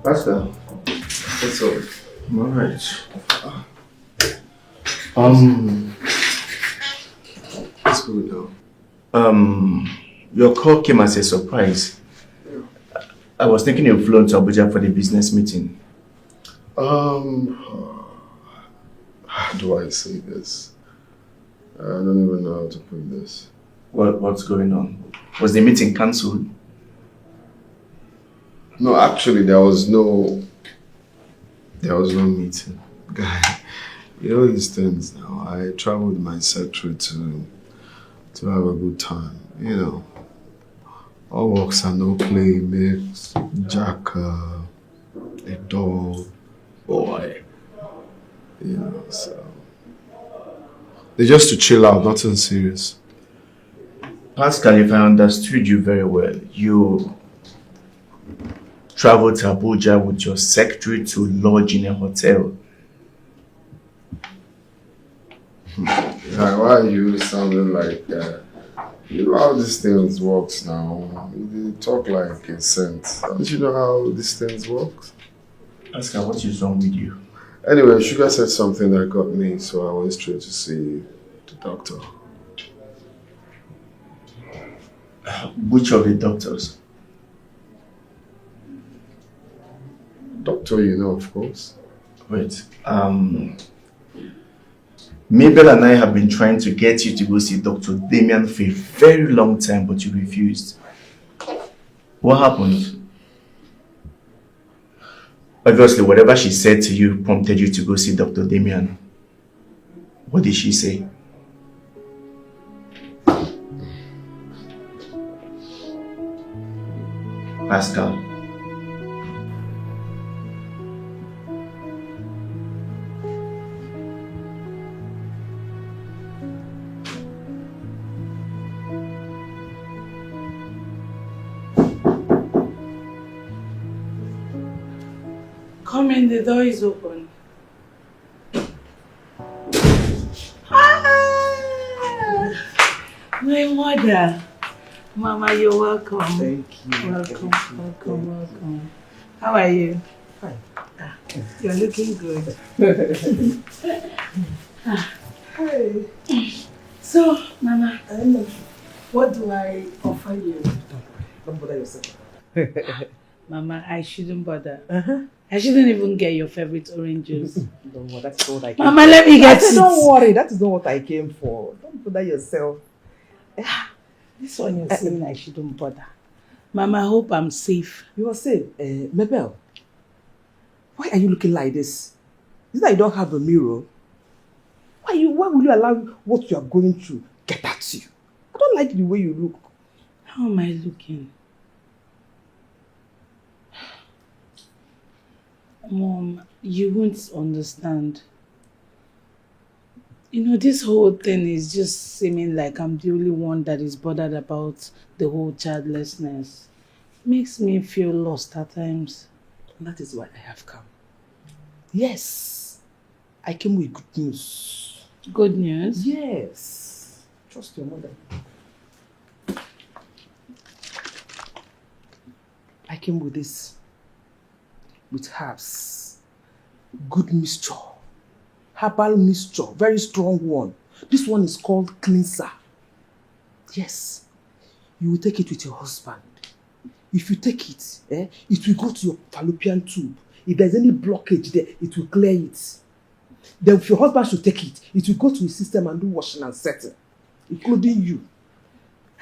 Pastor, what's up? I'm alright. It's good though. Your call came as a surprise. I was thinking you've flown to Abuja for the business meeting. How do I say this? I don't even know how to put this. What's going on? Was the meeting cancelled? No, actually, there was no meeting. Guy, you know these things now. I traveled with my secretary to have a good time. You know, all works and no play makes Jack a dull boy. You know, so they're just to chill out, nothing serious. Pascal, if I understood you very well, you traveled to Abuja with your secretary to lodge in a hotel. Why are you sounding like you know how these things works now? You talk like a saint. Don't you know how these things work? Pascal, what is wrong with you? Anyway, Sugar said something that got me, so I went straight to see the doctor. Which of the doctors? Doctor, you know, of course. Wait, Mabel and I have been trying to get you to go see Dr. Damien for a very long time, but you refused. What happened? Obviously, whatever she said to you prompted you to go see Dr. Damien. What did she say? Pascal. Come in, the door is open. Ah, my mother. Mama, you're welcome. Thank you. Welcome. How are you? Fine. You're looking good. Hey. So, Mama, what do I offer you? Don't bother yourself. Mama, I shouldn't bother. I shouldn't even get your favorite orange juice. Don't worry, that's not what I came Mama, let me get it. Don't worry, that is not what I came for. Don't bother yourself. This one you're saying I shouldn't bother. Mama, I hope I'm safe. You are safe. Mabel, why are you looking like this? Is that you don't have a mirror? Why will you allow what you are going through get at you? I don't like the way you look. How am I looking? Mom, you won't understand. You know, this whole thing is just seeming like I'm the only one that is bothered about the whole childlessness. Makes me feel lost at times. And that is why I have come. Yes, I came with good news. Good news? Yes. Trust your mother. I came with this. With herbs. Good mixture. Herbal mixture. Very strong one. This one is called cleanser. Yes. You will take it with your husband. If you take it, it will go to your fallopian tube. If there's any blockage there, it will clear it. Then if your husband should take it, it will go to his system and do washing and setting, including you.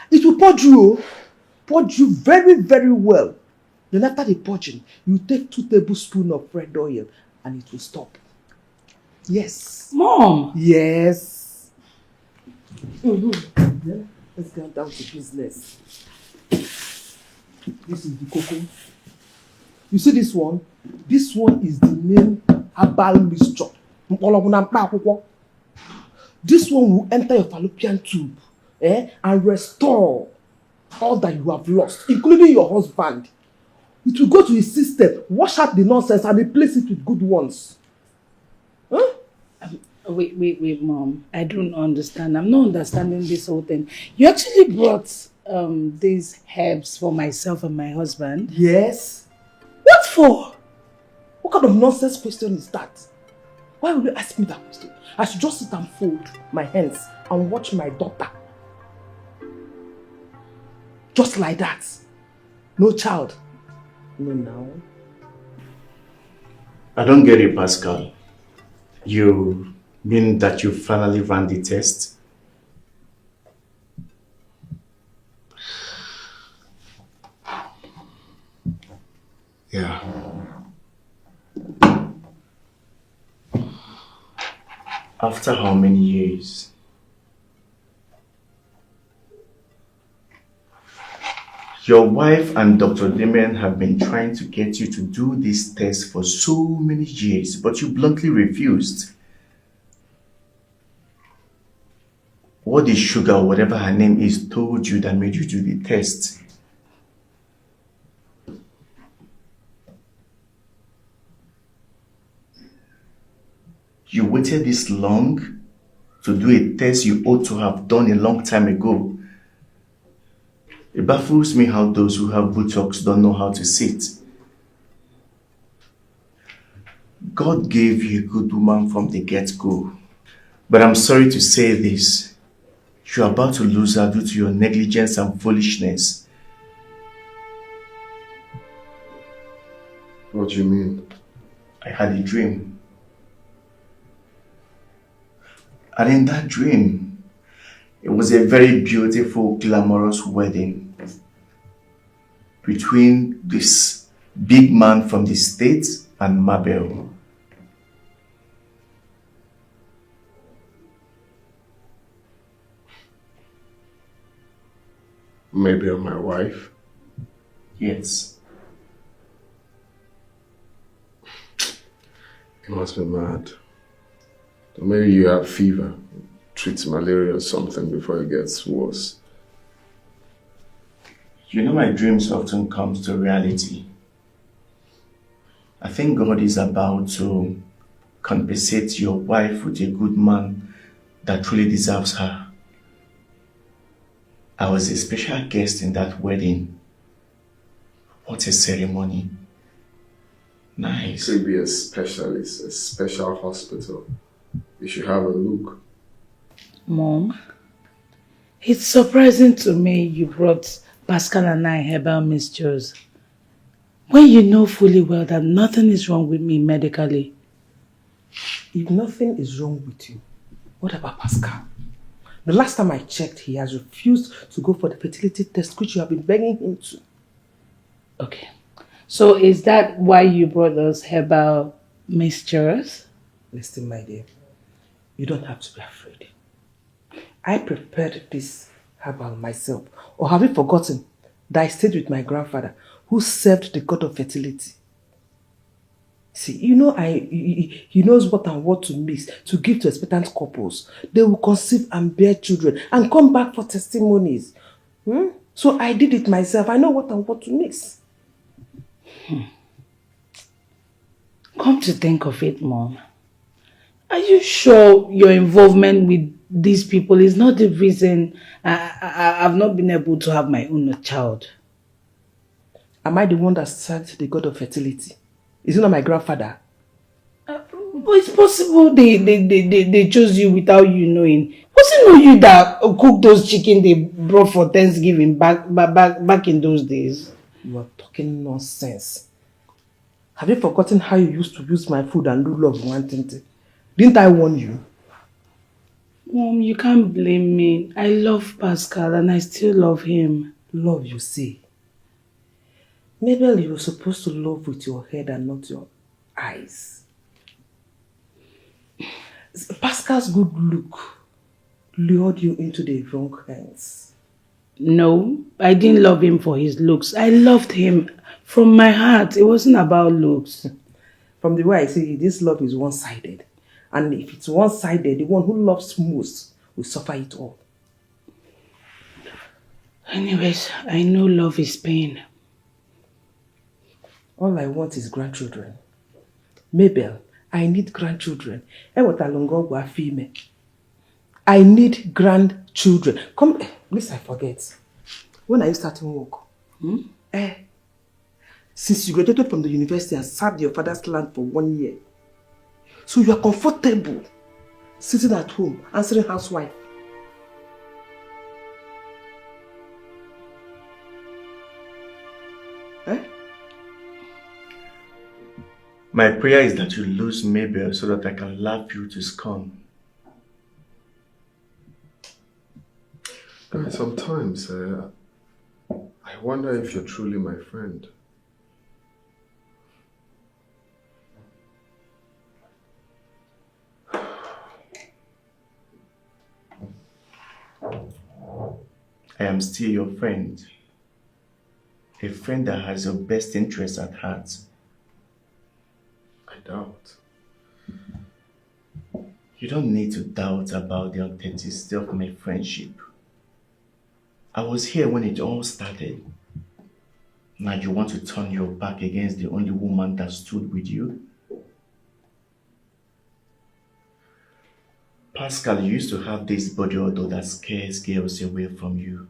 It will purge you. Purge you very, very well. Then after the purging, you take 2 tablespoons of red oil and it will stop. Yes. Mom! Yes. Yeah. Let's get down to business. This is the cocoa. You see this one? This one is the main herbal mixture. This one will enter your fallopian tube and restore all that you have lost, including your husband. It will go to his system, wash out the nonsense and replace it with good ones. Huh? Wait, Mom. I don't understand. I'm not understanding this whole thing. You actually brought these herbs for myself and my husband? Yes. What for? What kind of nonsense question is that? Why will you ask me that question? I should just sit and fold my hands and watch my daughter. Just like that. No child. No, now. I don't get it, Pascal. You mean that you finally ran the test? Yeah. After how many years? Your wife and Dr. Damien have been trying to get you to do this test for so many years, but you bluntly refused. What did Sugar, or whatever her name is, told you that made you do the test? You waited this long to do a test you ought to have done a long time ago. It baffles me how those who have buttocks don't know how to sit. God gave you a good woman from the get-go. But I'm sorry to say this. You're about to lose her due to your negligence and foolishness. What do you mean? I had a dream. And in that dream, it was a very beautiful, glamorous wedding between this big man from the States and Mabel. Maybe my wife? Yes. You must be mad. Or maybe you have fever, treat malaria or something before it gets worse. You know, my dreams often come to reality. I think God is about to compensate your wife with a good man that truly deserves her. I was a special guest in that wedding. What a ceremony. Nice. To be a specialist, a special hospital. You should have a look. Mom, it's surprising to me you brought Pascal and I herbal mixtures when you know fully well that nothing is wrong with me medically. If nothing is wrong with you, what about Pascal? The last time I checked, he has refused to go for the fertility test which you have been begging him to. Okay, so is that why you brought us herbal mixtures? Listen, my dear, you don't have to be afraid. I prepared this herbal myself. Or have you forgotten that I stayed with my grandfather who served the god of fertility? See, you know, he knows what and what to mix to give to expectant couples. They will conceive and bear children and come back for testimonies. So I did it myself. I know what and what to mix. Come to think of it, Mom, are you sure your involvement with these people is not the reason I've not been able to have my own child? Am I the one that served the god of fertility? Is it not my grandfather? But it's possible they chose you without you knowing. Was it not you that cooked those chicken they brought for Thanksgiving back in those days? You are talking nonsense. Have you forgotten how you used to use my food and do love wanting to? Didn't I warn you? Mom, you can't blame me. I love Pascal and I still love him. Love, you say? Mabel, you were supposed to love with your head and not your eyes. Pascal's good look lured you into the wrong hands. No, I didn't love him for his looks. I loved him from my heart. It wasn't about looks. From the way I see it, this love is one-sided. And if it's one-sided, the one who loves most will suffer it all. Anyways, I know love is pain. All I want is grandchildren. Mabel, I need grandchildren. I need grandchildren. Come, please, I forget. When are you starting work? since you graduated from the university and served your father's land for 1 year. So you are comfortable sitting at home, answering housewife. Eh? My prayer is that you lose Mabel so that I can laugh you to scorn. Sometimes I wonder if you're truly my friend. I am still your friend. A friend that has your best interests at heart. I doubt. You don't need to doubt about the authenticity of my friendship. I was here when it all started. Now you want to turn your back against the only woman that stood with you? Pascal, you used to have this body odor that scares girls away from you.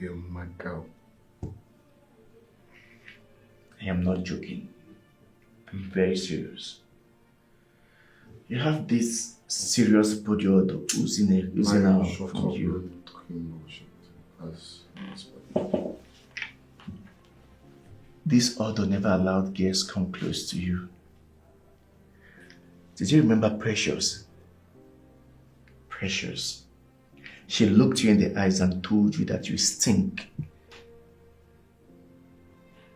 You're my girl. I am not joking. I'm very serious. You have this serious body odor oozing out from you. This odor never allowed girls come close to you. Did you remember Precious? Precious. She looked you in the eyes and told you that you stink.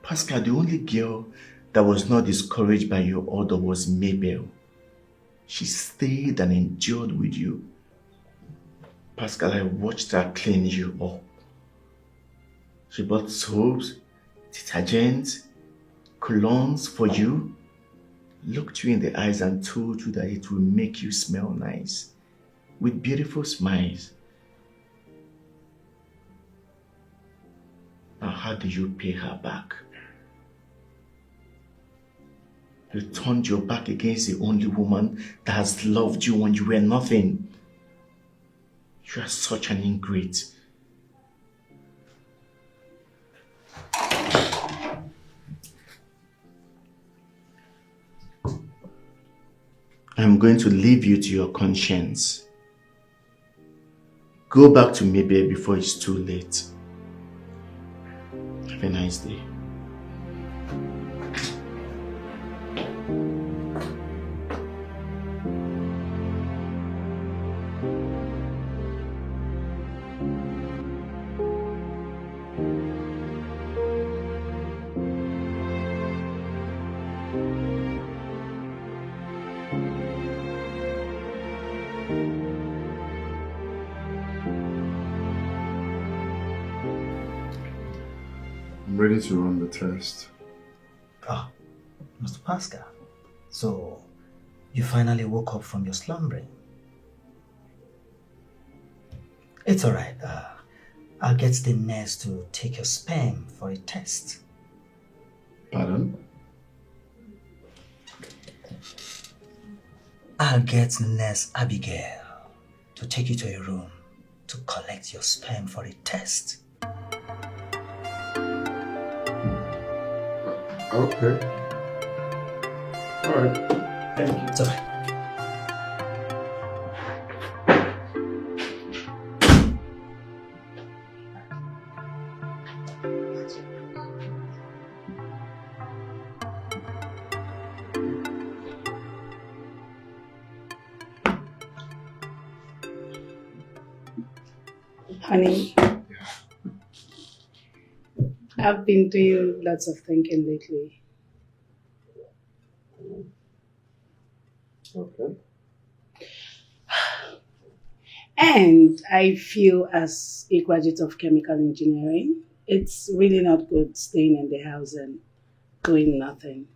Pascal, the only girl that was not discouraged by your odor was Mabel. She stayed and endured with you. Pascal, I watched her clean you up. She bought soaps, detergents, colognes for you, looked you in the eyes and told you that it will make you smell nice, with beautiful smiles. Now, how do you pay her back? You turned your back against the only woman that has loved you when you were nothing. You are such an ingrate. I'm going to leave you to your conscience. Go back to Mabel before it's too late. Have a nice day. I'm ready to run the test. Ah, Mr. Pascal. So, you finally woke up from your slumbering. It's alright. I'll get the nurse to take your sperm for a test. Pardon? I'll get nurse Abigail to take you to a room to collect your sperm for a test. Okay. Alright. Thank you. It's alright. Honey, I've been doing lots of thinking lately. Okay. And I feel as a graduate of chemical engineering, it's really not good staying in the house and doing nothing.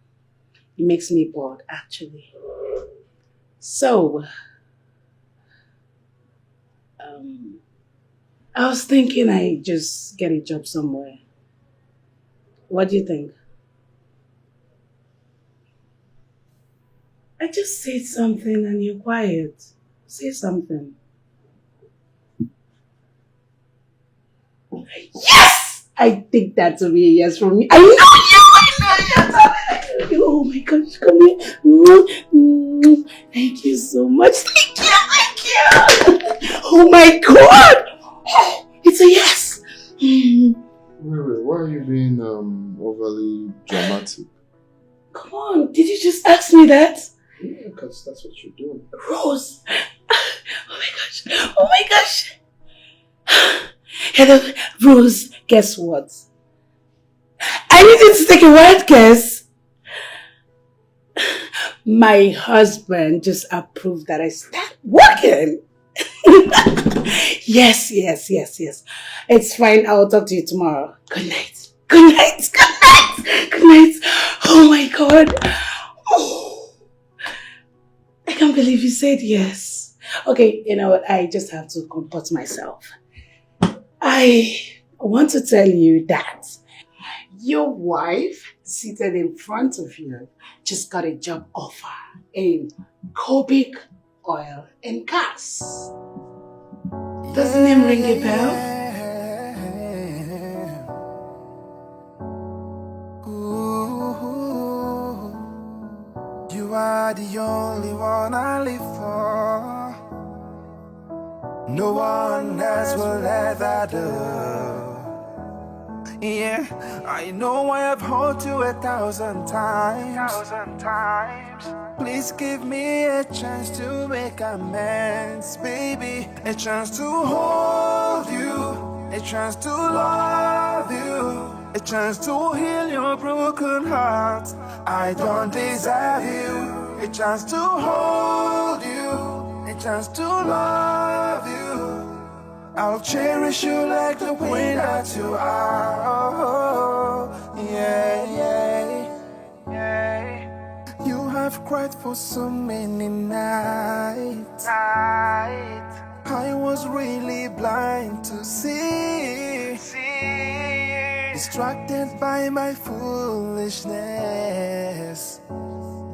It makes me bored, actually. So, I was thinking I just get a job somewhere. What do you think? I just said something and you're quiet. Say something. Yes! I think that will be a yes from me. I know you! Oh my gosh, come here. Thank you so much. Thank you. Oh my god! It's a yes! Wait, why are you being overly dramatic? Come on, did you just ask me that? Yeah, because that's what you're doing. Rose! Oh my gosh! Hello, Rose, guess what? I need you to take a wild guess. My husband just approved that I start working. Yes. It's fine. I'll talk to you tomorrow. Good night. Oh my god. Oh, I can't believe you said yes. Okay, you know what? I just have to comport myself. I want to tell you that your wife seated in front of you just got a job offer in Kobik Oil and Gas. Does the name ring a bell? Ooh, you are the only one I live for. No one else will ever do. Yeah, I know I have hurt you 1,000 times. Please give me a chance to make amends, baby. A chance to hold you, a chance to love you, a chance to heal your broken heart. I don't deserve you. A chance to hold you, a chance to love you. I'll cherish you like the queen that you are. Oh, yeah. You have cried for so many nights. I was really blind to see. Distracted by my foolishness,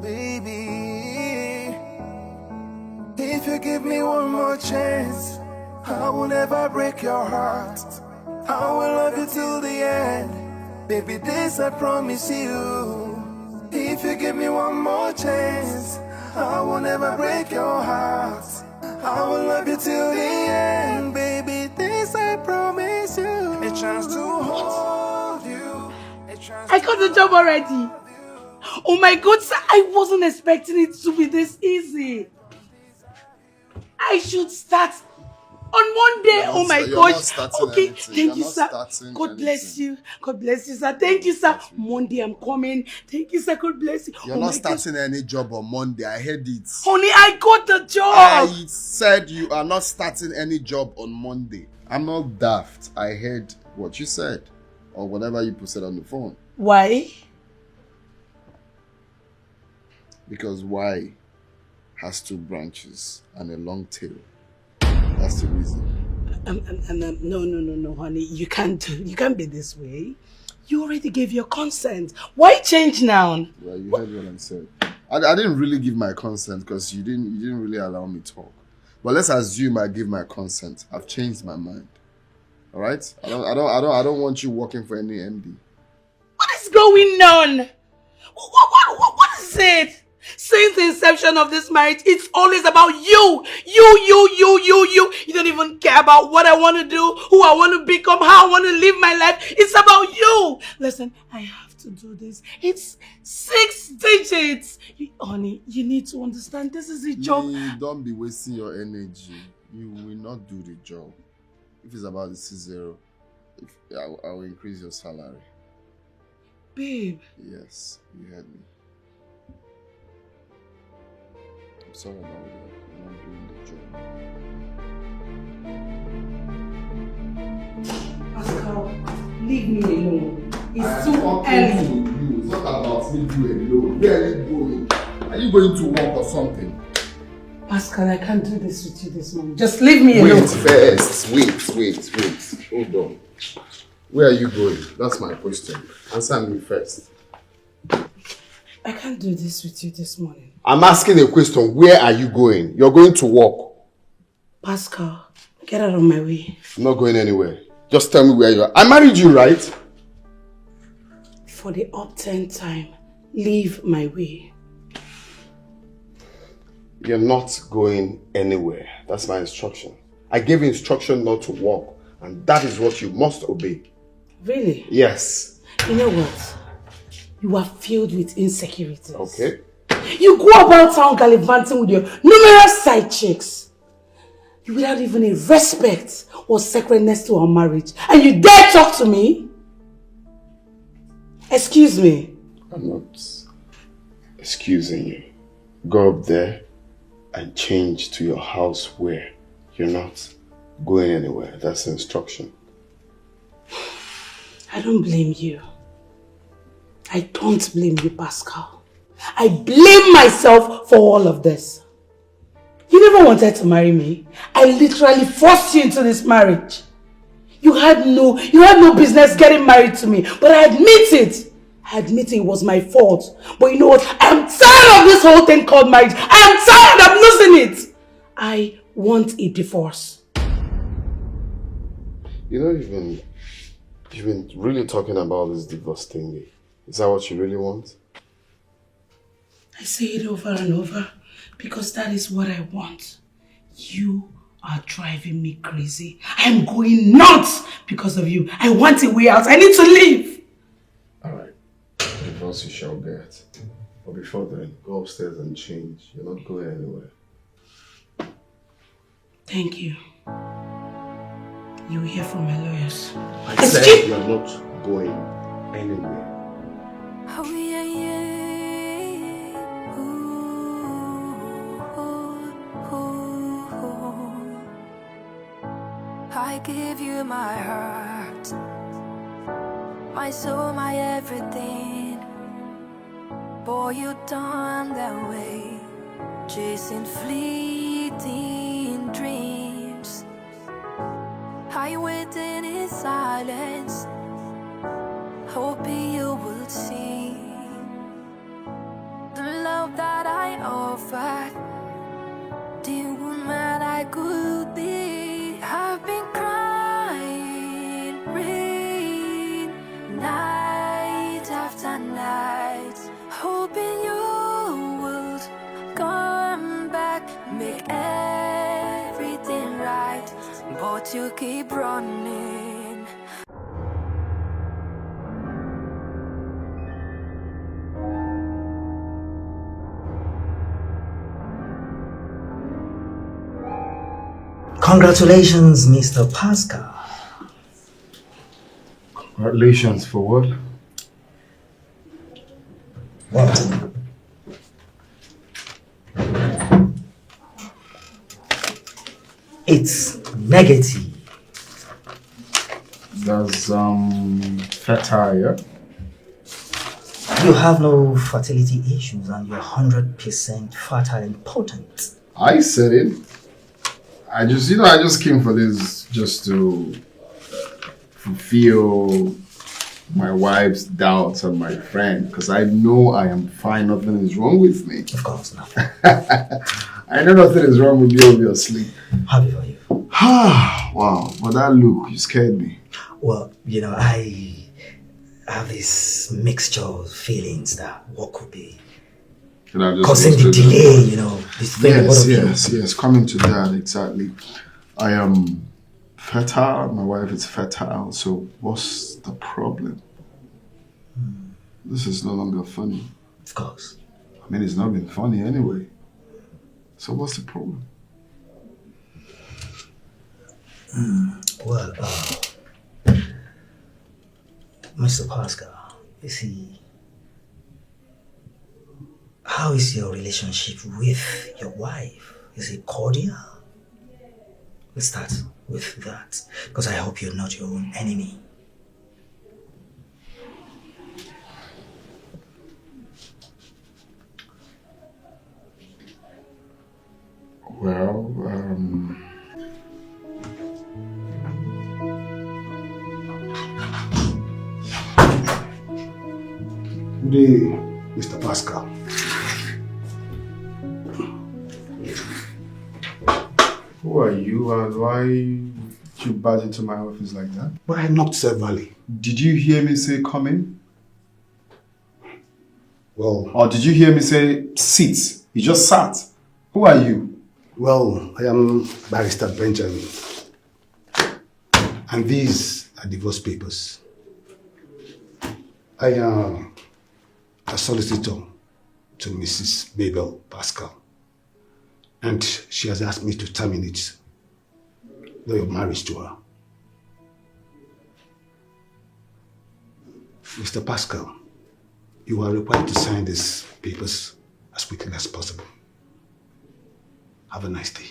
baby. If you give me one more chance, I will never break your heart. I will love you till the end. Baby, this I promise you. If you give me one more chance, I will never break your heart. I will love you till the end. Baby, this I promise you. A chance to hold you. I got the job already. Oh my god, sir, I wasn't expecting it to be this easy. I should start on Monday. Oh my gosh. Okay, thank you, sir. God bless you. God bless you, sir. Thank you, sir. Monday I'm coming. Thank you, sir. God bless you. You're not starting any job on Monday. I heard it. Honey, I got the job. I said you are not starting any job on Monday. I'm not daft. I heard what you said. Or whatever you posted on the phone. Why? Because Y has 2 branches and a long tail. That's the reason. No, honey. You can't be this way. You already gave your consent. Why change now? Well, you heard what I said. I didn't really give my consent because you didn't really allow me to talk. But let's assume I give my consent. I've changed my mind. All right? I don't want you working for any MD. What is going on? What is it? Since the inception of this marriage, it's always about you. You. You don't even care about what I want to do, who I want to become, how I want to live my life. It's about you. Listen, I have to do this. It's 6 digits. Honey, you need to understand this is a job. Don't be wasting your energy. You will not do the job. If it's about the C0, I will increase your salary. Babe. Yes, you heard me. I'm sorry about that. I'm not doing the job. Pascal, leave me alone. It's too early. It's not about me doing alone. Where are you going? Are you going to work or something? Pascal, I can't do this with you this morning. Just leave me alone. Wait first. Wait. Hold on. Where are you going? That's my question. Answer me first. I can't do this with you this morning. I'm asking a question. Where are you going? You're going to work. Pascal, get out of my way. I'm not going anywhere. Just tell me where you are. I married you, right? For the upturned time, leave my way. You're not going anywhere. That's my instruction. I gave you instruction not to walk, and that is what you must obey. Really? Yes. You know what? You are filled with insecurities. Okay. You go about town gallivanting with your numerous side chicks. You without even a respect or sacredness to our marriage. And you dare talk to me? Excuse me. I'm not excusing you. Go up there and change to your house where you're not going anywhere. That's the instruction. I don't blame you. I don't blame you, Pascal. I blame myself for all of this. You never wanted to marry me. I literally forced you into this marriage. You had no business getting married to me, but I admit it. I admit it was my fault. But you know what? I'm tired of this whole thing called marriage. I'm tired of losing it. I want a divorce. You know, you've been really talking about this divorce thing. Is that what you really want? I say it over and over because that is what I want. You are driving me crazy. I'm going nuts because of you. I want a way out. I need to leave. Alright. Divorce you shall get. But before then, go upstairs and change. You're not going anywhere. Thank you. You will hear from my lawyers. I said you're not going anywhere. Oh yeah, yeah. Ooh. I give you my heart, my soul, my everything. Boy, you done that way, chasing fleeting dreams. I waited in silence, hoping you would see the love that I offered, the woman I could be. I've been crying, rain, night after night, hoping you would come back, make everything right, but you keep running. Congratulations, Mr. Pascal. Congratulations for what? What? It's negative. That's fertile, yeah? You have no fertility issues and you're 100% fertile and potent. I said it. I just came for this just to fulfill my wife's doubts and my friend, because I know I am fine, nothing is wrong with me. Of course not. I know nothing is wrong with you, obviously. Happy for you. Wow, but that look, you scared me. Well, you know, I have this mixture of feelings that what could be causing the delay, you know. Yes, coming to that, exactly. I am fertile, my wife is fertile, so what's the problem? This is no longer funny. Of course. I mean, it's not been funny anyway. So what's the problem? Well, Mr. Pascal, you see, how is your relationship with your wife? Is it cordial? Let's start with that, because I hope you're not your own enemy. Well, Good day, Mr. Pascal. Who are you and why you barge into my office like that? But I knocked severally. Did you hear me say come in? Well, Or did you hear me say sit? You just sat. Who are you? well, I am Barrister Benjamin. And these are divorce papers. I am a solicitor to Mrs. Mabel Pascal. And she has asked me to terminate your marriage to her. Mr. Pascal, you are required to sign these papers as quickly as possible. Have a nice day.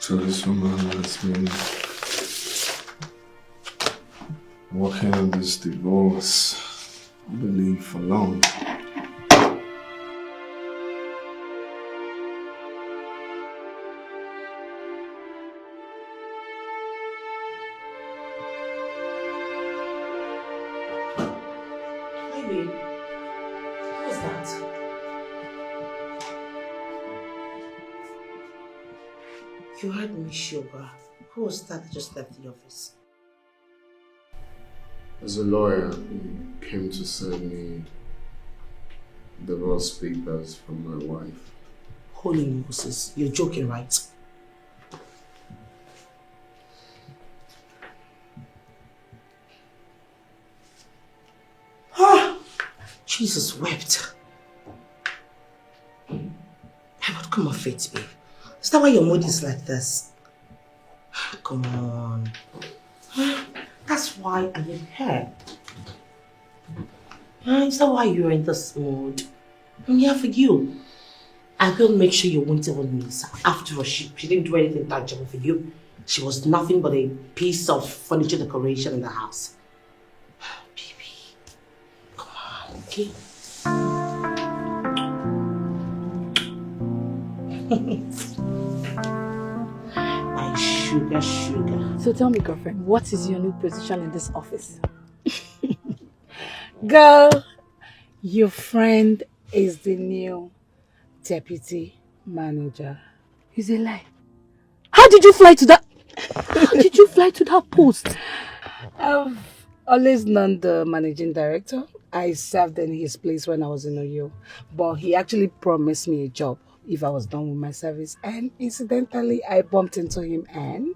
So this woman has been working on this divorce, I believe, for long. Hi, babe. What was that? You heard me, Sugar. Who was that just left the office? As a lawyer, he came to send me divorce papers from my wife. Holy Moses, you're joking, right? Ah! Jesus wept. I would come off it, babe. Is that why your mood is like this? Come on. That's why I am here. Is that why you're in this mood? I'm here for you. I will make sure you won't even miss her. After all, she didn't do anything tangible for you. She was nothing but a piece of furniture decoration in the house. Baby, come on, okay? My sugar. So tell me, girlfriend, what is your new position in this office? Girl, your friend is the new deputy manager. It's a lie. How did you fly to that? How did you fly to that post? I've always known the managing director. I served in his place when I was in Oyo, but he actually promised me a job if I was done with my service, and incidentally I bumped into him and...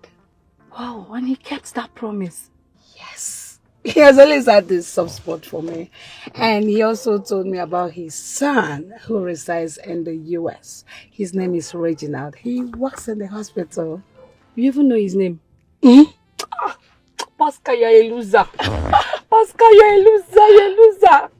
Wow, and he kept that promise. Yes. He has always had this soft spot for me. And he also told me about his son who resides in the US. His name is Reginald. He works in the hospital. You even know his name? Hmm? Pascal, you're a loser. Pascal, you're a loser.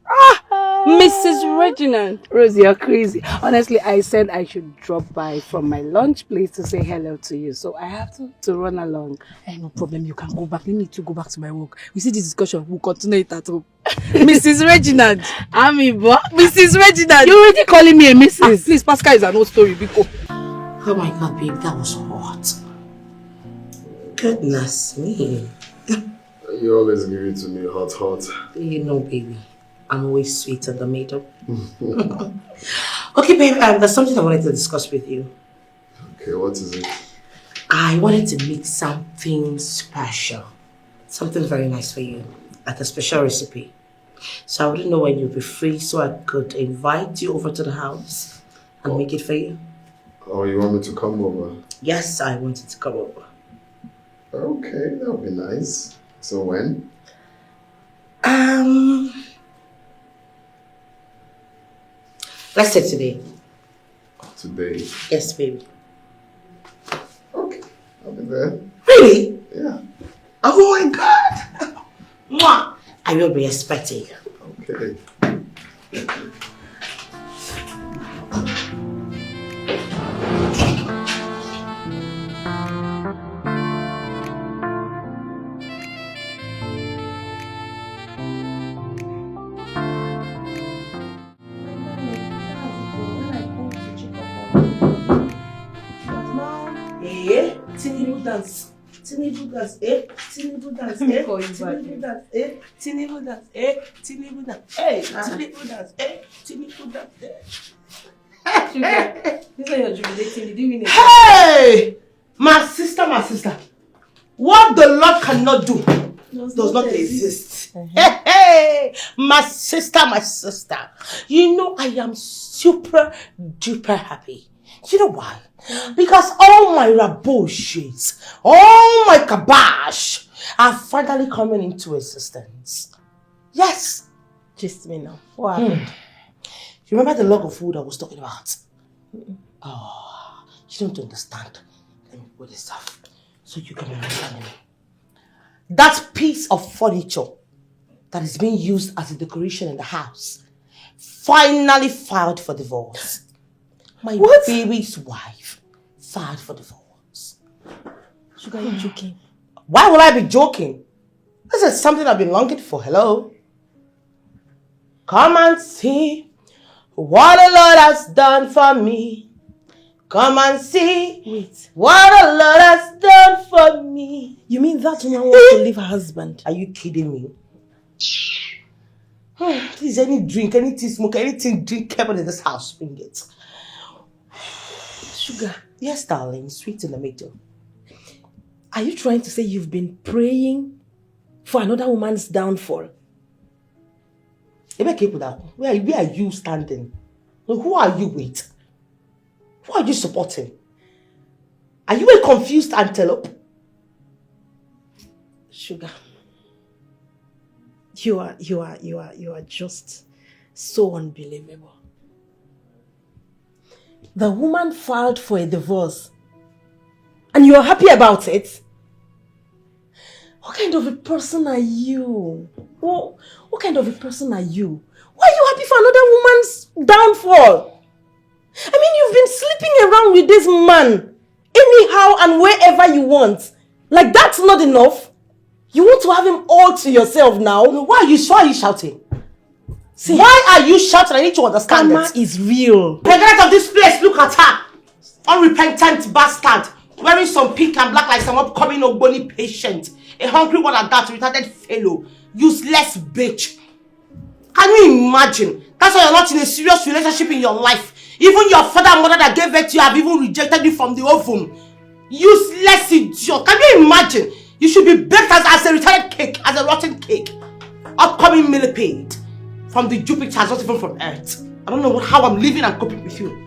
Mrs. Reginald. Rosie, you're crazy. Honestly, I said I should drop by from my lunch place to say hello to you. So I have to run along. Hey, no problem. You can go back. Let me to go back to my work. We see this discussion. We'll continue it at home. Mrs. Reginald. Mrs. Reginald. You're already calling me a Mrs. Please, Pascal is an old story. Biko. Oh my God, babe, that was hot. Goodness me. You always give it to me hot. You know, baby, I'm always sweet in the middle. Okay, babe, there's something I wanted to discuss with you. Okay, what is it? I wanted to make something special. Something very nice for you. Like a special recipe. So I wouldn't know when you'll be free so I could invite you over to the house and make it for you. Oh, you want me to come over? Yes, I wanted to come over. Okay, that would be nice. So when? Let's say today. Today? Yes, baby. Okay, I'll be there. Really? Yeah. Oh my God! Mwah! I will be expecting you. Okay. Tinubu dance. Tinubu dance, eh? Tinubu dance, eh? Tinubu dance, eh? Tinubu dance, eh? Tinubu dance, eh? Tinubu dance, eh? Tinubu dance, eh? Sugar, this one you're jubilating. Did you win it? Hey! My sister. What the Lord cannot do does not exist. Hey! My sister. You know I am super duper happy. You know why? Because all my raboshits, all my kabash are finally coming into existence. Yes. Just me now. What happened? You remember the log of wood I was talking about? Oh, you don't understand. Let me put this off so you can understand me. That piece of furniture that is being used as a decoration in the house finally filed for divorce. My baby's wife filed for divorce. Sugar, you're joking. Why would I be joking? This is something I've been longing for. Hello? Come and see what the Lord has done for me. Come and see what the Lord has done for me. You mean that woman wants to leave her husband? Are you kidding me? Please, any drink, anything smoke, anything drinkable in this house, bring it. Sugar. Yes, darling, sweet in the middle. Are you trying to say you've been praying for another woman's downfall? Where are you standing? Who are you with? Who are you supporting? Are you a confused antelope? Sugar, you are just so unbelievable. The woman filed for a divorce and you are happy about it? What kind of a person are you? What kind of a person are you? Why are you happy for another woman's downfall? I mean, you've been sleeping around with this man anyhow and wherever you want. Like, that's not enough. You want to have him all to yourself now? No, why are you shouting? See, why are you shouting? I need to understand Karma is real. Get out of this place. Look at her. Unrepentant bastard. Wearing some pink and black like some upcoming Ogboni patient. A hungry one at that, retarded fellow. Useless bitch. Can you imagine? That's why you're not in a serious relationship in your life. Even your father and mother that gave birth to you have even rejected you from the ovum. Useless idiot. Can you imagine? You should be baked as a retarded cake, as a rotten cake. Upcoming millipede. From the Jupiter, not even from Earth. I don't know how I'm living and coping with you.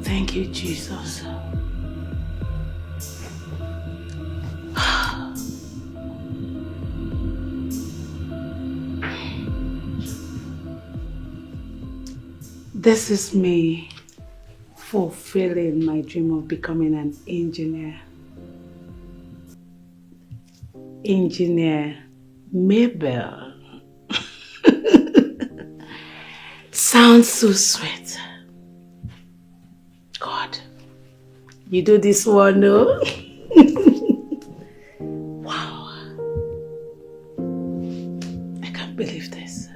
Thank you, Jesus. This is me fulfilling my dream of becoming an engineer. Engineer Mabel. Sounds so sweet. God, you do this one, no? Wow. I can't believe this.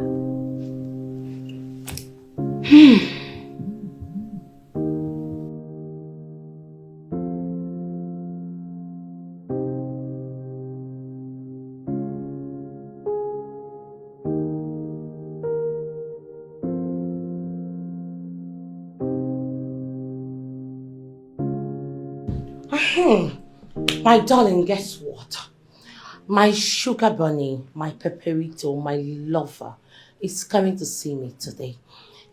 My darling, guess what? My sugar bunny, my pepperito, my lover is coming to see me today.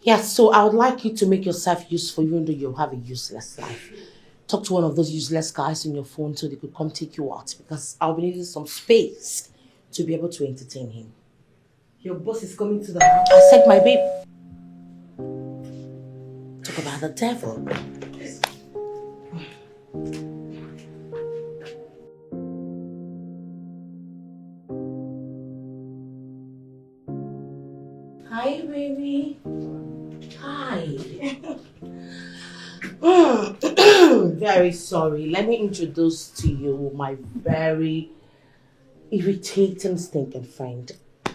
Yeah, so I would like you to make yourself useful even though you have a useless life. Talk to one of those useless guys on your phone so they could come take you out because I'll be needing some space to be able to entertain him. Your boss is coming to the house. I said my babe. Talk about the devil. Hi, baby. Hi. Very sorry. Let me introduce to you my very irritating, stinking friend.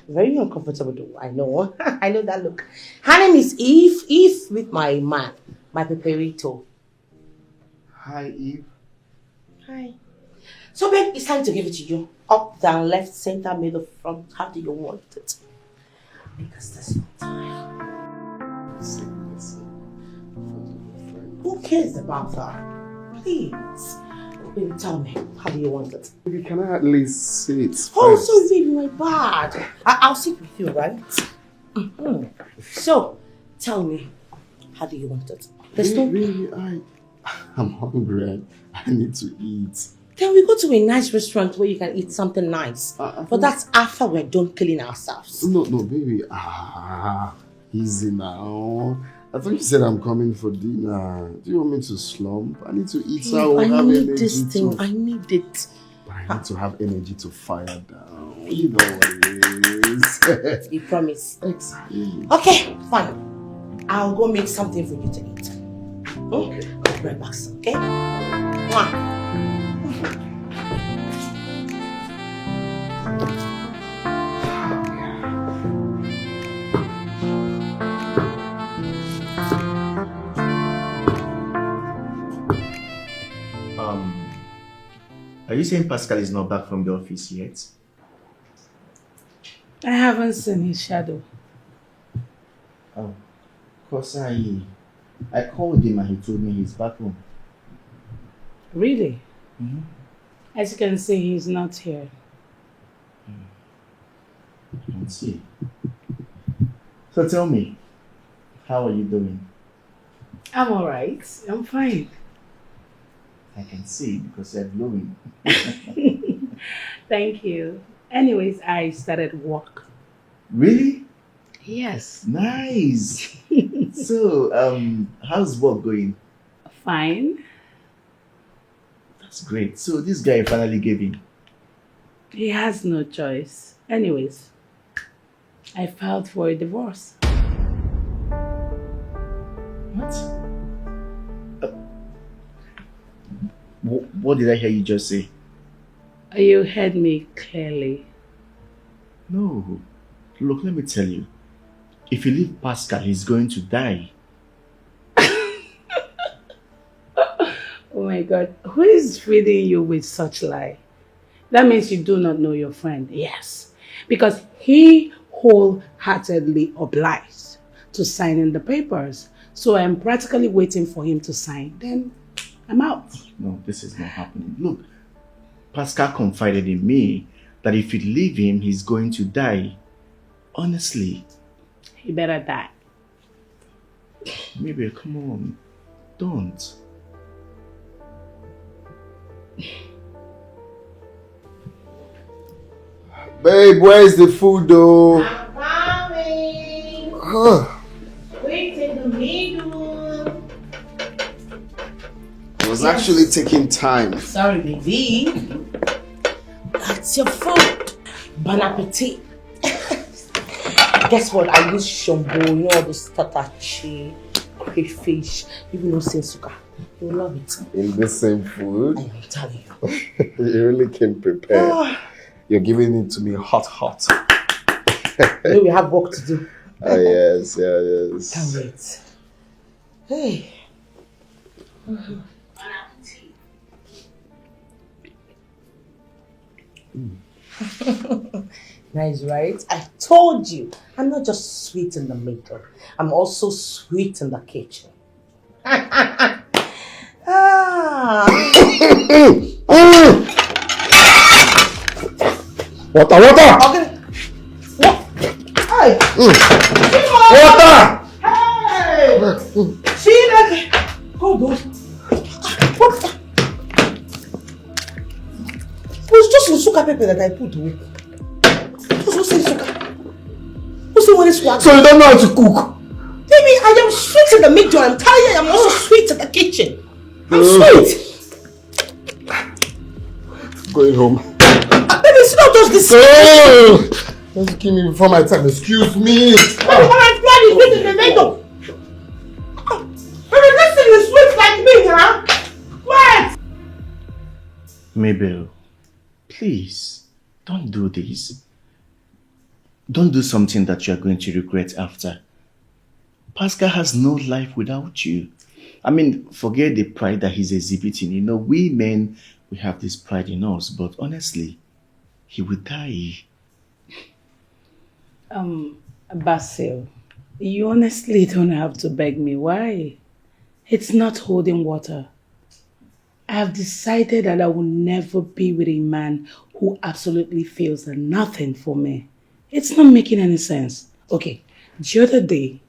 Very uncomfortable though, I know. I know that look. Her name is Eve. Eve with my man, my peperito. Hi, Eve. Hi. So babe, it's time to give it to you. Up, down, left, center, middle, front. How do you want it? Because there's no time. Who cares about that? Please. Baby, tell me, how do you want it? Baby, can I at least see it first? Oh, sorry, baby, my bad. I'll sit with you, right? So, tell me, how do you want it? Really, I'm hungry. I need to eat. Then we go to a nice restaurant where you can eat something nice. But that's after we're done killing ourselves. No, baby. Easy now. I thought you said I'm coming for dinner. Do you want me to slump? I need to eat so I will have energy. I need this thing. I need it. But I need to have energy to fire down. You know what it is. You promise? Exactly. Okay, fine. I'll go make something for you to eat. Okay. I'll be right back, okay? Mwah. Are you saying Pascal is not back from the office yet? I haven't seen his shadow. Oh, because I called him and he told me he's back home. Really? Mm-hmm. As you can see, he's not here. I can see. So tell me, how are you doing? I'm alright. I'm fine. I can see because you're glowing. Thank you. Anyways, I started work. Really? Yes. Nice. So, how's work going? Fine. That's great. So this guy finally gave in. He has no choice. Anyways, I filed for a divorce. What? What did I hear you just say? You heard me clearly. No. Look, let me tell you. If you leave Pascal, he's going to die. Oh my God. Who is feeding you with such lie? That means you do not know your friend. Yes. Because he wholeheartedly obliged to sign in the papers. So I'm practically waiting for him to sign. Then I'm out. No, this is not happening. Look, Pascal confided in me that if you leave him, he's going to die. Honestly. He better die. Mabel, come on. Don't. Babe, where's the food though? I'm coming. Wait in the middle. I was actually taking time. Sorry, baby. That's your food. Bon appetit. Guess what? I use shombo, you know, all those tatachi, crayfish, even no sensuka. You love it. In the same food? I am telling you. You really came prepared. You're giving it to me hot. We have work to do. Oh, yes. Can't wait. Hey. Nice, right? I told you, I'm not just sweet in the middle. I'm also sweet in the kitchen. Water! Okay. What? Hey! Water! Hey! See that? Hold on. What? It was just sugar pepper that I put away. Who said sugar? Who said what is sugar? So you don't know how to cook? Baby, I am sweet in the middle. I'm tired. I'm also sweet in the kitchen. I'm sweet. Going home. Baby, it's not just this. Don't give me before my time. Excuse me. My blood is sweet in the middle. Mabel, please, don't do this. Don't do something that you are going to regret after. Pascal has no life without you. I mean, forget the pride that he's exhibiting. You know, we men, we have this pride in us, but honestly, he will die. Basil, you honestly don't have to beg me. Why? It's not holding water. I have decided that I will never be with a man who absolutely feels nothing for me. It's not making any sense. Okay, the other day,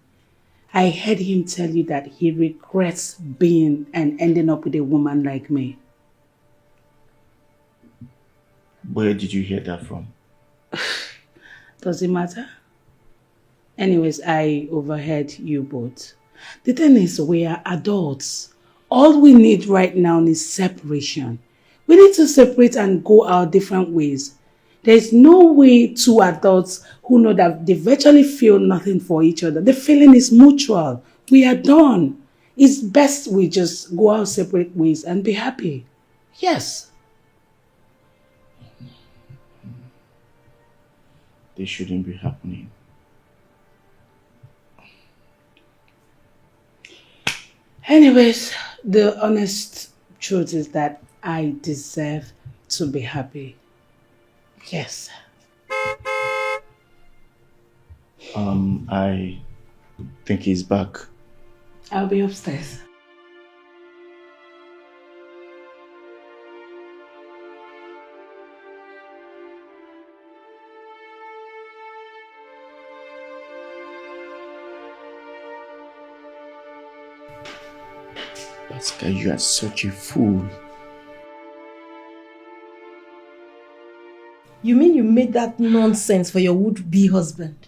I heard him tell you that he regrets being and ending up with a woman like me. Where did you hear that from? Does it matter? Anyways, I overheard you both. The thing is, we are adults. All we need right now is separation. We need to separate and go our different ways. There's no way two adults who know that they virtually feel nothing for each other. The feeling is mutual. We are done. It's best we just go our separate ways and be happy. Yes. This shouldn't be happening. Anyways, the honest truth is that I deserve to be happy. Yes. I think he's back. I'll be upstairs. Pascal, you are such a fool. You mean you made that nonsense for your would-be husband?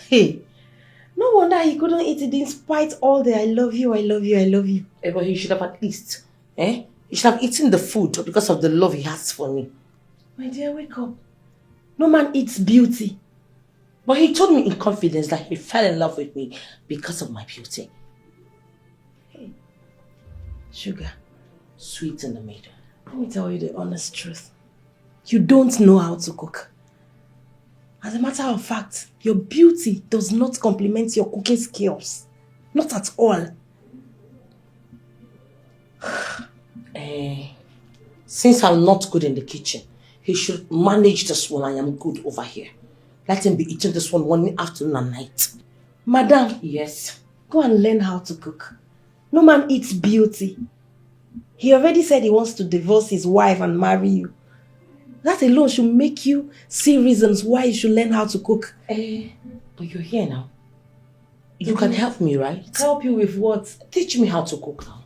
Hey, no wonder he couldn't eat it in spite all the I love you, I love you, I love you. But he should have at least, he should have eaten the food because of the love he has for me. My dear, wake up. No man eats beauty. But he told me in confidence that he fell in love with me because of my beauty. Hey, sugar, sweet in the middle. Let me tell you the honest truth. You don't know how to cook. As a matter of fact, your beauty does not complement your cooking skills. Not at all. Since I'm not good in the kitchen, he should manage this one. I am good over here. Let him be eating this one morning, afternoon and night. Madam, yes, go and learn how to cook. No man eats beauty. He already said he wants to divorce his wife and marry you. That alone should make you see reasons why you should learn how to cook. But you're here now. You can help me, right? Help you with what? Teach me how to cook now.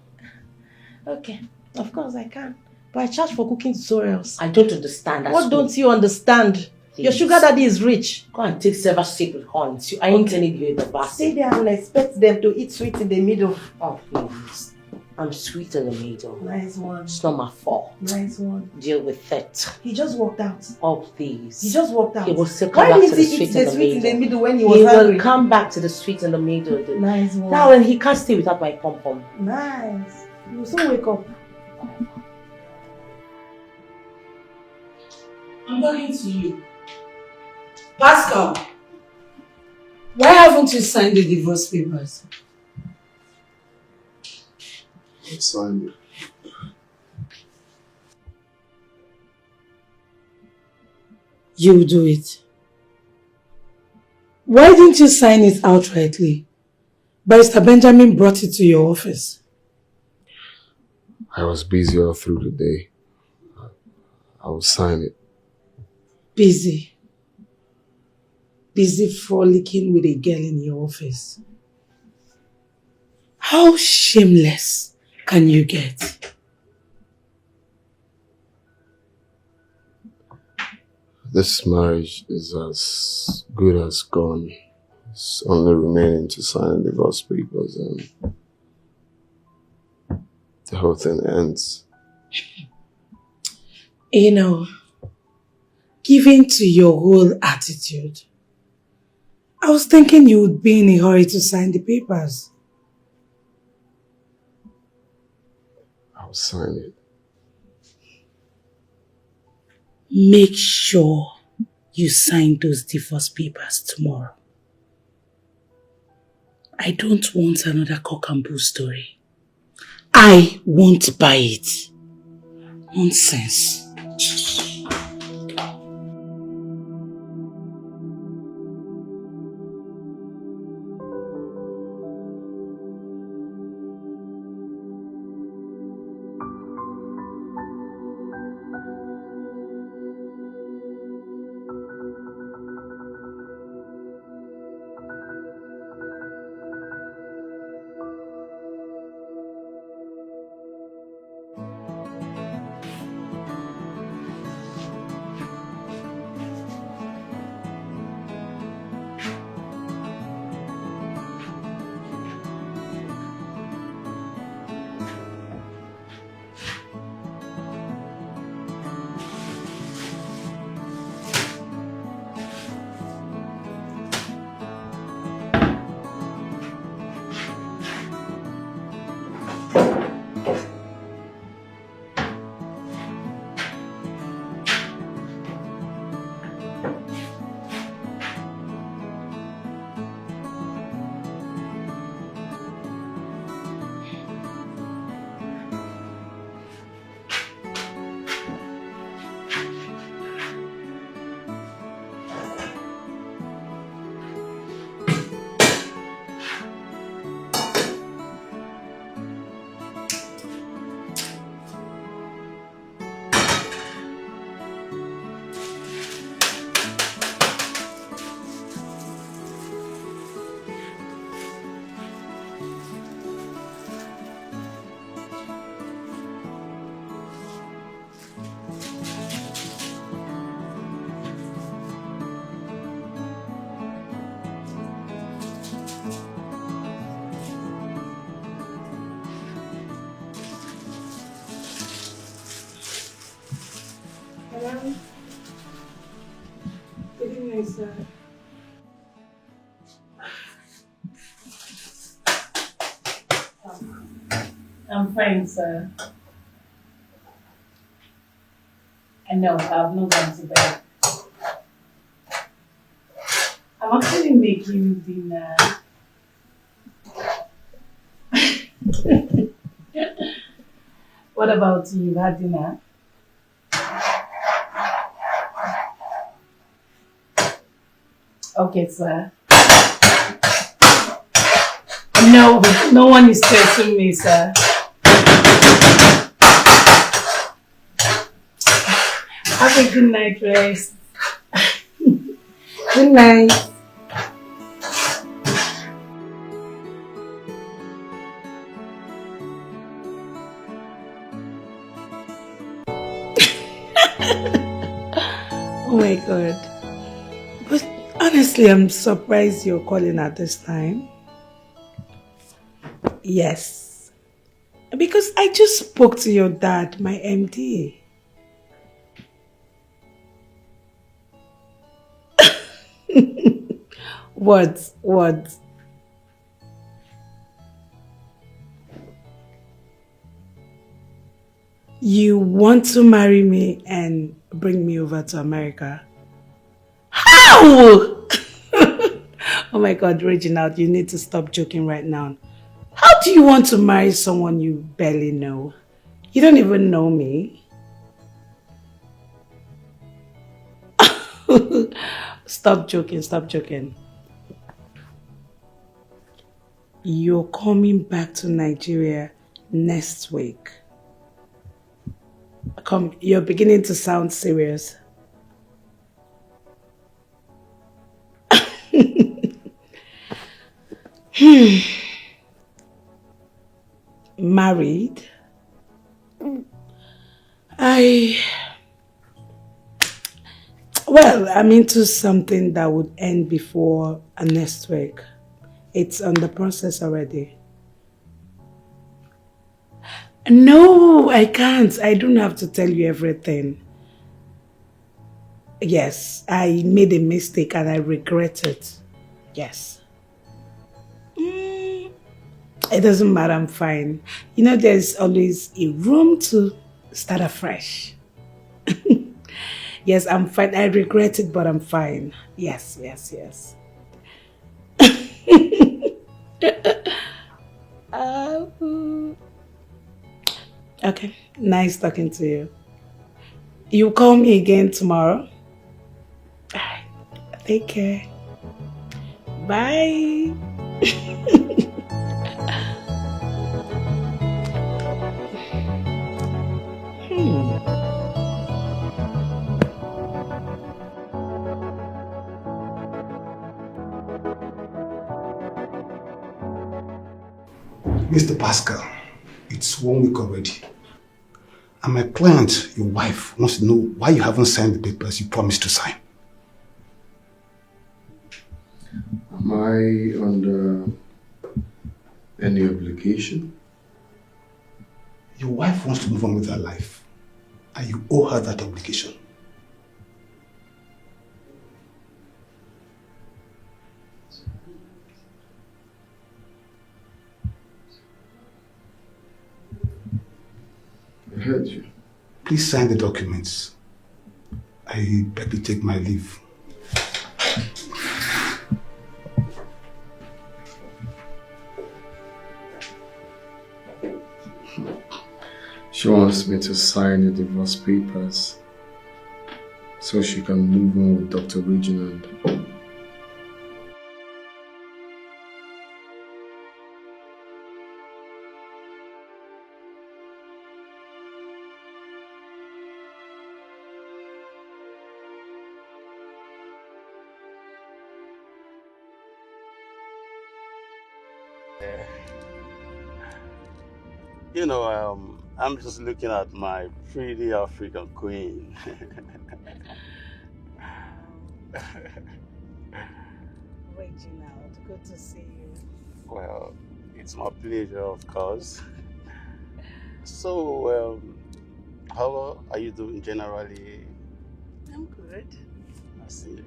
Okay, of course I can. But I charge for cooking tutorials. I don't understand. What don't you understand? Please. Your sugar daddy is rich. Go and take several sips with horns. I ain't telling you in the basket. Stay there and expect them to eat sweet in the middle. Oh, please. I'm sweet in the middle. Nice one. It's not my fault. Nice one. Deal with it. He just walked out. Oh, please. He just walked out. He will still come back to the sweet in the middle when he was hungry? He will come back to the sweet in the middle. Nice one. Now when he can't stay without my pom-pom. Nice. You will soon wake up. I'm talking to you. Pascal, why haven't you signed the divorce papers? I signed it. You do it. Why didn't you sign it outrightly? Barrister Benjamin brought it to your office. I was busy all through the day. I will sign it. Busy. Busy frolicking with a girl in your office. How shameless can you get? This marriage is as good as gone. It's only remaining to sign the divorce papers and the whole thing ends. You know, given to your whole attitude, I was thinking you would be in a hurry to sign the papers. I'll sign it. make sure you sign those divorce papers tomorrow. I don't want another cock and bull story. I won't buy it. Nonsense. Hello. Good evening, sir. I'm fine, sir. I know, I've not gone to bed. I'm actually making dinner. What about you? You've had dinner? Okay, sir. No, no one is stressing me, sir. Have a good night rest. Good night. Oh my God. But honestly, I'm surprised you're calling at this time. Yes. Because I just spoke to your dad, my MD. What? You want to marry me and bring me over to America? How? Oh my God, Reginald, you need to stop joking right now. How do you want to marry someone you barely know? You don't even know me. Stop joking. You're coming back to Nigeria next week. Come, you're beginning to sound serious. Married? Well, I'm into something that would end before next week. It's on the process already. No, I can't. I don't have to tell you everything. Yes, I made a mistake and I regret it. Yes. It doesn't matter, I'm fine. You know, there's always a room to start afresh. Yes, I'm fine. I regret it, but I'm fine. Yes, yes, yes. Okay, nice talking to you. You call me again tomorrow? Alright, take care. Bye. Mr. Pascal, it's 1 week already. And my client, your wife, wants to know why you haven't signed the papers you promised to sign. Am I under any obligation? Your wife wants to move on with her life, and you owe her that obligation. I heard you. Please sign the documents. I beg to take my leave. She wants me to sign the divorce papers so she can move on with Dr. Reginald. You know, I'm just looking at my pretty African queen. Reginald, good to see you. Well, it's my pleasure, of course. So, how are you doing generally? I'm good. I see.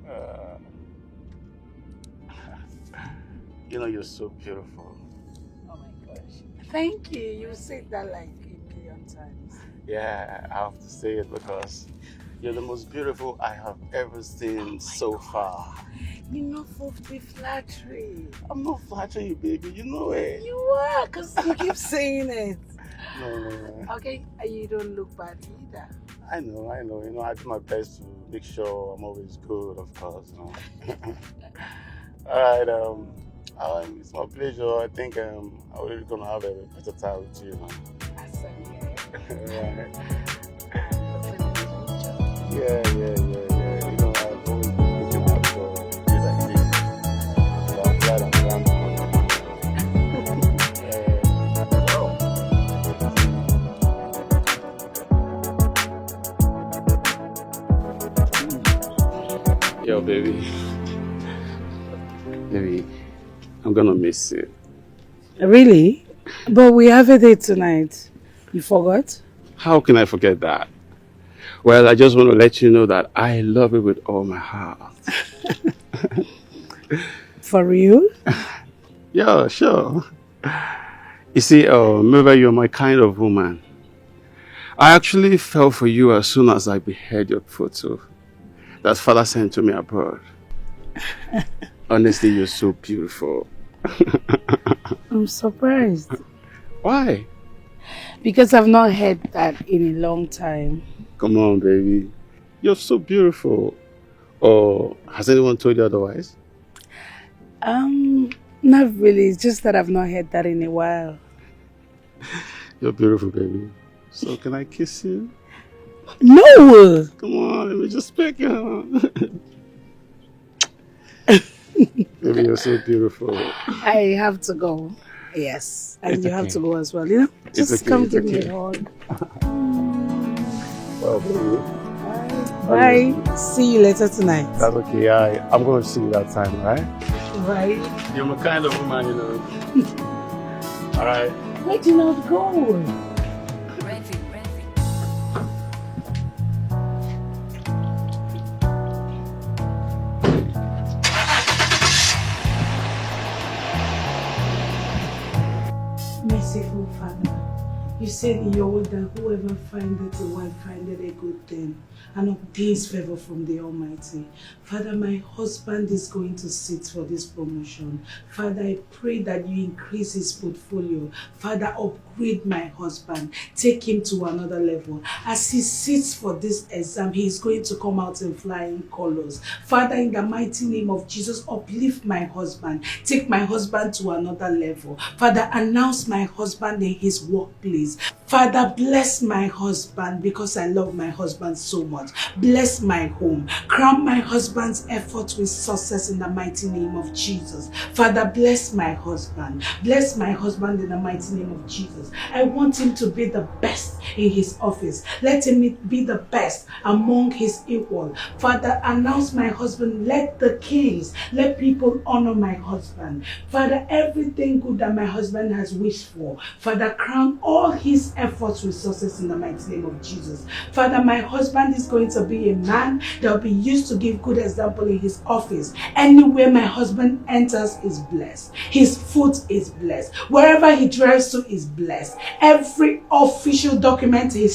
uh, You know, you're so beautiful. Oh my gosh. Thank you. You said that like a million times. Yeah, I have to say it because you're the most beautiful I have ever seen so far. Enough of the flattery. I'm not flattering you, baby. You know it. You are, because you keep saying it. No. Okay, you don't look bad either. I know. You know, I do my best to make sure I'm always good, of course. You know. All right, it's my pleasure. I think I'm really gonna have a better time with you now. Yeah. You know, I've always been looking out for you like this. So I'm glad I'm around for you. Yo, baby. Baby, I'm gonna miss you. Really? But we have a date tonight. You forgot? How can I forget that? Well, I just want to let you know that I love you with all my heart. For real? Yeah, sure. You see, Mabel, you're my kind of woman. I actually fell for you as soon as I beheld your photo that father sent to me abroad. Honestly, you're so beautiful. I'm surprised. Why? Because I've not heard that in a long time. Come on, baby. You're so beautiful. Or has anyone told you otherwise? Not really. It's just that I've not heard that in a while. You're beautiful, baby. So can I kiss you? No! Come on, let me just pick you. Baby, you're so beautiful. I have to go. Yes. And you have to go as well. You know? Just come give me a hug. Well, baby. Bye. See you later tonight. That's okay. I'm going to see you that time, right? Right. You're my kind of woman, you know. All right. Reginald, go. Merciful Father, you said in your word that whoever findeth a wife findeth a good thing and obtains favor from the Almighty. Father, my husband is going to sit for this promotion. Father, I pray that you increase his portfolio. Father, upgrade my husband. Take him to another level. As he sits for this exam, he is going to come out in flying colors. Father, in the mighty name of Jesus, uplift my husband. Take my husband to another level. Father, announce my husband in his workplace. Father, bless my husband because I love my husband so much. Bless my home. Crown my husband's efforts with success in the mighty name of Jesus. Father, bless my husband. Bless my husband in the mighty name of Jesus. I want him to be the best in his office. Let him be the best among his equal. Father, announce my husband. Let the kings, let people honor my husband. Father, everything good that my husband has wished for, Father, crown all his efforts with success in the mighty name of Jesus. Father, my husband is going to be a man that will be used to give good example in his office. Anywhere my husband enters is blessed. His foot is blessed. Wherever he drives to is blessed. Every official document he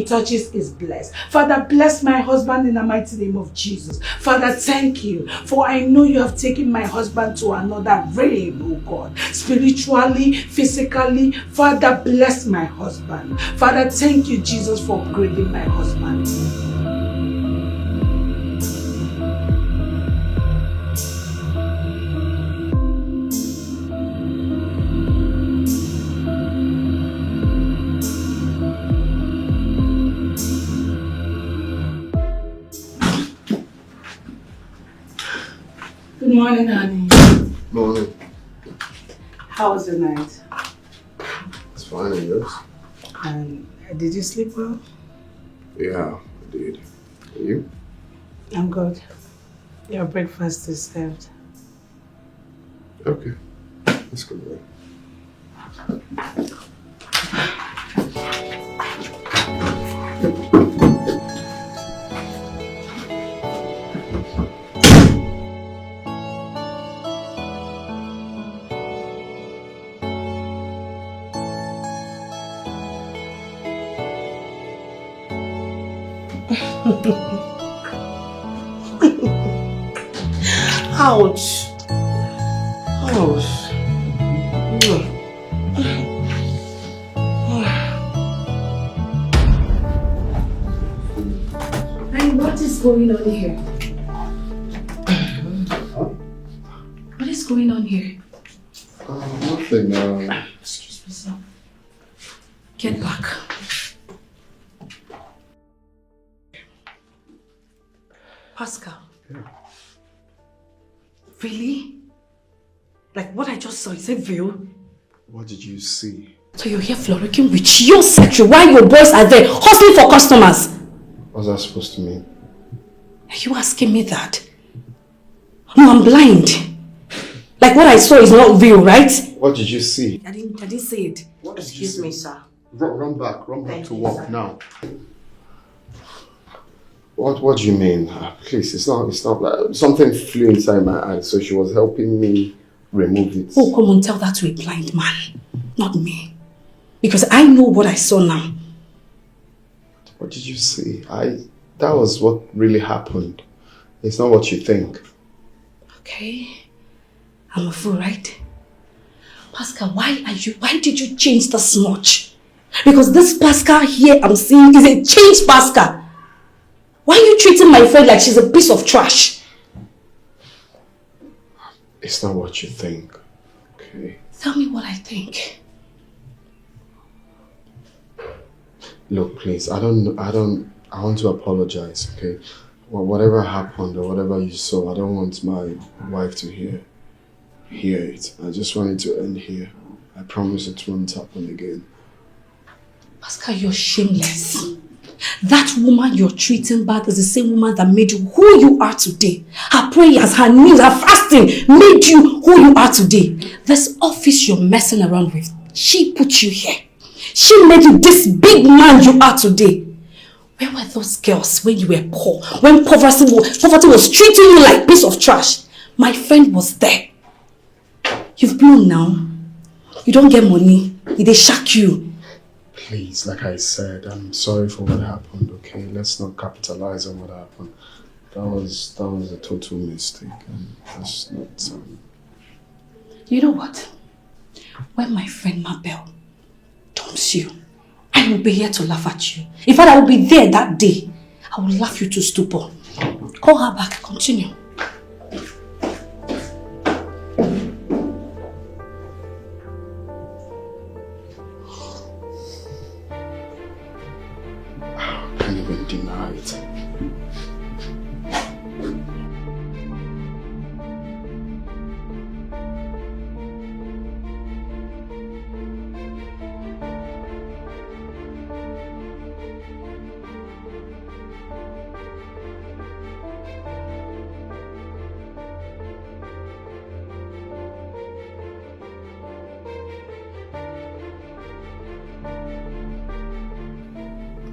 touches is blessed. Father, bless my husband in the mighty name of Jesus. Father, thank you, for I know you have taken my husband to another realm, oh God. Spiritually, physically, Father, bless my husband. Father, thank you, Jesus, for upgrading my husband. Good morning, honey. Morning. How was the night? It's fine, and yours? And did you sleep well? Yeah, I did. And you? I'm good. Your breakfast is served. Okay. Let's go away. Ouch. Ouch. And what is going on here? What is going on here? Nothing. Excuse me, sir. Get back. Pascal. Yeah. Really? Like what I just saw, is it real? What did you see? So you're here floricking with your secretary while your boys are there hustling for customers? What's that supposed to mean? Are you asking me that? No, I'm blind. Like what I saw is not real, right? What did you see? I didn't say it. Excuse me, sir. Run back Thank to you, work sir. now. What do you mean? Please, it's not like something flew inside my eye, so she was helping me remove it. Oh, come on, tell that to a blind man, not me. Because I know what I saw now. What did you see? That was what really happened. It's not what you think. Okay. I'm a fool, right? Pascal, why did you change this much? Because this Pascal here I'm seeing is a changed Pascal. Why are you treating my friend like she's a piece of trash? It's not what you think. Okay. Tell me what I think. Look, please, I want to apologize, okay? Well, whatever happened or whatever you saw, I don't want my wife to hear it. I just want it to end here. I promise it won't happen again. Pascal, you're shameless. That woman you're treating bad is the same woman that made you who you are today. Her prayers, her knees, her fasting made you who you are today. This office you're messing around with, she put you here. She made you this big man you are today. Where were those girls when you were poor? When poverty was treating you like a piece of trash? My friend was there. You've blown now. You don't get money. They shock you. Please, like I said, I'm sorry for what happened, okay? Let's not capitalize on what happened. That was a total mistake, and that's not... You know what? When my friend Mabel dumps you, I will be here to laugh at you. In fact, I will be there that day. I will laugh you to stupor. Call her back. Continue. I can't even deny it.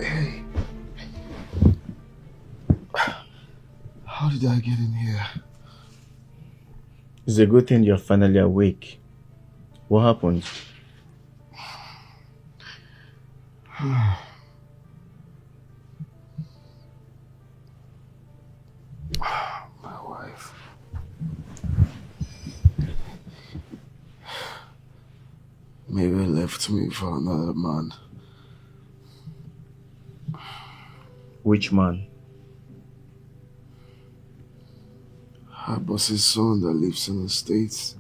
Hey. How did I get in here? It's a good thing you're finally awake. What happened? My wife. Maybe left me for another man. Which man? Her boss's son that lives in the States.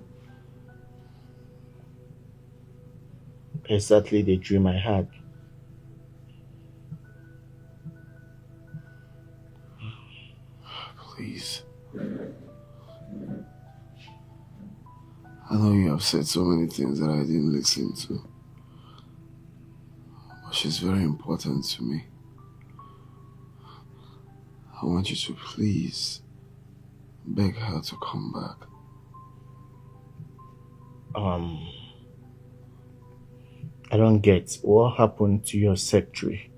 Exactly the dream I had. Please. I know you have said so many things that I didn't listen to. But she's very important to me. I want you to please beg her to come back. I don't get what happened to your secretary.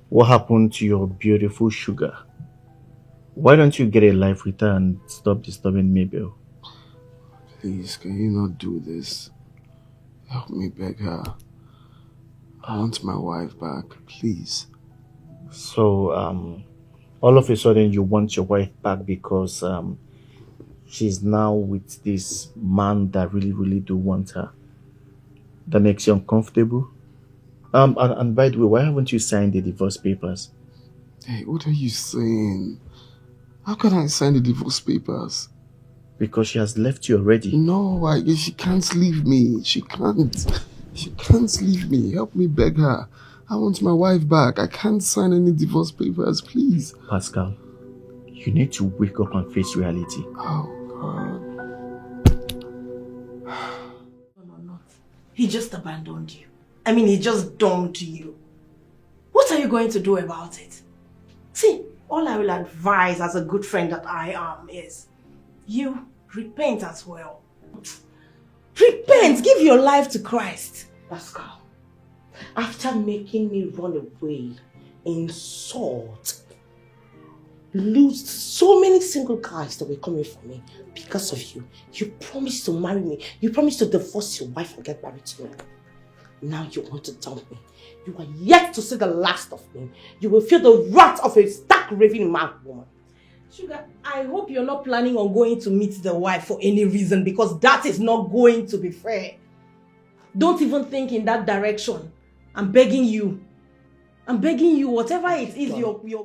What happened to your beautiful sugar? Why don't you get a life with her and stop disturbing Mabel? Please, can you not do this? Help me beg her. I want my wife back, please. So, all of a sudden you want your wife back because she's now with this man that really do want her. That makes you uncomfortable? And by the way, why haven't you signed the divorce papers? Hey, what are you saying? How can I sign the divorce papers? Because she has left you already. No, she can't leave me. She can't. She can't leave me. Help me beg her. I want my wife back. I can't sign any divorce papers, please. Pascal, you need to wake up and face reality. Oh, God. No. He just abandoned you. I mean, he just dumped you. What are you going to do about it? See, all I will advise as a good friend that I am is you repent as well. Repent! Give your life to Christ. Pascal, after making me run away, insult, lose so many single guys that were coming for me because of you, you promised to marry me. You promised to divorce your wife and get married to me. Now you want to dump me. You are yet to see the last of me. You will feel the wrath of a stark raving mad woman. Sugar, I hope you're not planning on going to meet the wife for any reason, because that is not going to be fair. Don't even think in that direction. I'm begging you. Whatever it is, your